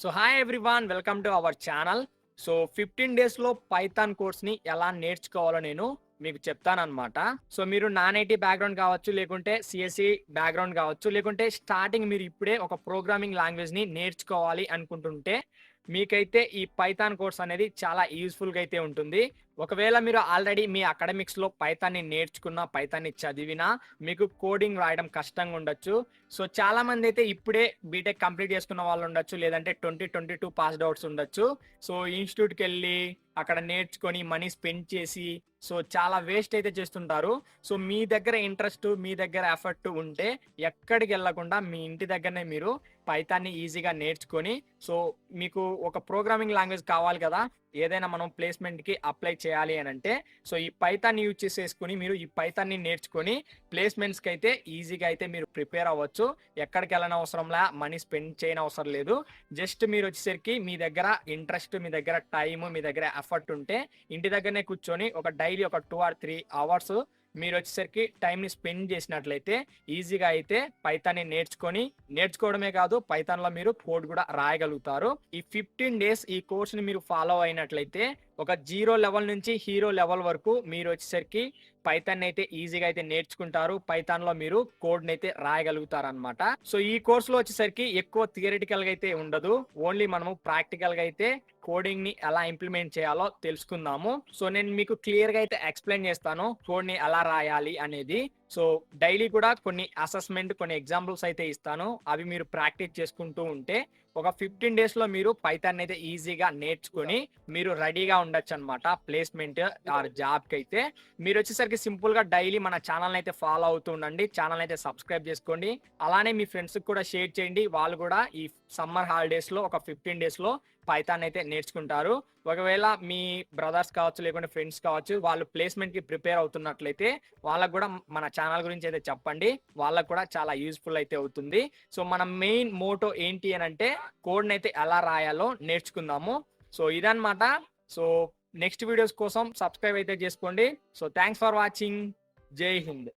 So hi everyone, welcome to our channel. So 15 డేస్లో Python కోర్స్ని ఎలా నేర్చుకోవాలో నేను మీకు చెప్తానన్నమాట. సో మీరు నాన్ ఐటీ బ్యాక్గ్రౌండ్ కావచ్చు, లేకుంటే సిఎస్సి బ్యాక్గ్రౌండ్ కావచ్చు, లేకుంటే స్టార్టింగ్ మీరు ఇప్పుడే ఒక ప్రోగ్రామింగ్ లాంగ్వేజ్ని నేర్చుకోవాలి అనుకుంటుంటే మీకైతే ఈ పైథాన్ కోర్స్ అనేది చాలా యూస్ఫుల్గా అయితే ఉంటుంది. ఒకవేళ మీరు ఆల్రెడీ మీ అకాడమిక్స్లో పైథాన్ని నేర్చుకున్న, పైథాన్ని చదివినా మీకు కోడింగ్ రాయడం కష్టంగా ఉండొచ్చు. సో చాలా మంది అయితే ఇప్పుడే బీటెక్ కంప్లీట్ చేసుకున్న వాళ్ళు ఉండొచ్చు, లేదంటే 2022 పాస్డ్ అవుట్స్ ఉండొచ్చు. సో ఇన్స్టిట్యూట్కి వెళ్ళి అక్కడ నేర్చుకొని మనీ స్పెండ్ చేసి సో చాలా వేస్ట్ అయితే చేస్తుంటారు. సో మీ దగ్గర ఇంట్రెస్ట్, మీ దగ్గర ఎఫర్ట్ ఉంటే ఎక్కడికి వెళ్ళకుండా మీ ఇంటి దగ్గరనే మీరు పైథాన్ని ఈజీగా నేర్చుకొని, సో మీకు ఒక ప్రోగ్రామింగ్ లాంగ్వేజ్ కావాలి కదా, ఏదైనా మనం ప్లేస్మెంట్కి అప్లై చేయాలి అని అంటే సో ఈ పైథాన్ని యూజ్ చేసేసుకుని మీరు ఈ పైథాన్ని నేర్చుకొని ప్లేస్మెంట్స్కి అయితే ఈజీగా అయితే మీరు ప్రిపేర్ అవ్వచ్చు. ఎక్కడికి వెళ్ళని అవసరంలా, మనీ స్పెండ్ చేయని అవసరం లేదు. జస్ట్ మీరు వచ్చేసరికి మీ దగ్గర ఇంట్రెస్ట్, మీ దగ్గర టైం, మీ దగ్గర ఎఫర్ట్ ఉంటే ఇంటి దగ్గరనే కూర్చొని ఒక డైలీ ఒక 2 or 3 అవర్స్ మీరు వచ్చేసరికి టైంని స్పెండ్ చేసినట్లయితే ఈజీగా అయితే పైథాన్ని నేర్చుకోవడమే కాదు, పైథాన్లో మీరు కోడ్ కూడా రాయగలుగుతారు. ఈ 15 డేస్ ఈ కోర్స్ని మీరు ఫాలో అయినట్లయితే ఒక 0 లెవెల్ నుంచి హీరో లెవెల్ వరకు మీరు వచ్చేసరికి పైథాన్ అయితే ఈజీగా అయితే నేర్చుకుంటారు. పైథాన్లో మీరు కోడ్ని అయితే రాయగలుగుతారు అనమాట. సో ఈ కోర్సులో వచ్చేసరికి ఎక్కువ థియరిటికల్ గా అయితే ఉండదు, ఓన్లీ మనము ప్రాక్టికల్ గా అయితే కోడింగ్ ని ఎలా ఇంప్లిమెంట్ చేయాలో తెలుసుకుందాము. సో నేను మీకు క్లియర్ గా అయితే ఎక్స్ప్లెయిన్ చేస్తాను కోడ్ ని ఎలా రాయాలి అనేది. సో డైలీ కూడా కొన్ని అసెస్మెంట్, కొన్ని ఎగ్జాంపుల్స్ అయితే ఇస్తాను, అవి మీరు ప్రాక్టీస్ చేసుకుంటూ ఉంటే ఒక 15 డేస్ లో మీరు పైథాన్ అయితే ఈజీగా నేర్చుకొని మీరు రెడీగా ఉండొచ్చు అనమాట ప్లేస్మెంట్ ఆర్ జాబ్ కి అయితే. మీరు వచ్చేసరికి సింపుల్ గా డైలీ మన ఛానల్ అయితే ఫాలో అవుతూ ఉండండి, ఛానల్ అయితే సబ్స్క్రైబ్ చేసుకోండి, అలానే మీ ఫ్రెండ్స్ కూడా షేర్ చేయండి. వాళ్ళు కూడా ఈ సమ్మర్ హాలిడేస్ లో ఒక 15 డేస్ లో పైథాన్ అయితే నేర్చుకుంటారు. ఒకవేళ మీ బ్రదర్స్ కావచ్చు, లేకుంటే ఫ్రెండ్స్ కావచ్చు, వాళ్ళు ప్లేస్మెంట్ కి ప్రిపేర్ అవుతున్నట్లయితే వాళ్ళకు కూడా మన ఛానల్ గురించి అయితే చెప్పండి, వాళ్ళకు కూడా చాలా యూస్ఫుల్ అయితే అవుతుంది. సో మన మెయిన్ మోటో ఏంటి అని అంటే కోడ్ని అయితే ఎలా రాయాలో నేర్చుకుందాము. సో ఇదన్నమాట. సో నెక్స్ట్ వీడియోస్ కోసం సబ్స్క్రైబ్ అయితే చేసుకోండి. So thanks for watching. జై హింద్.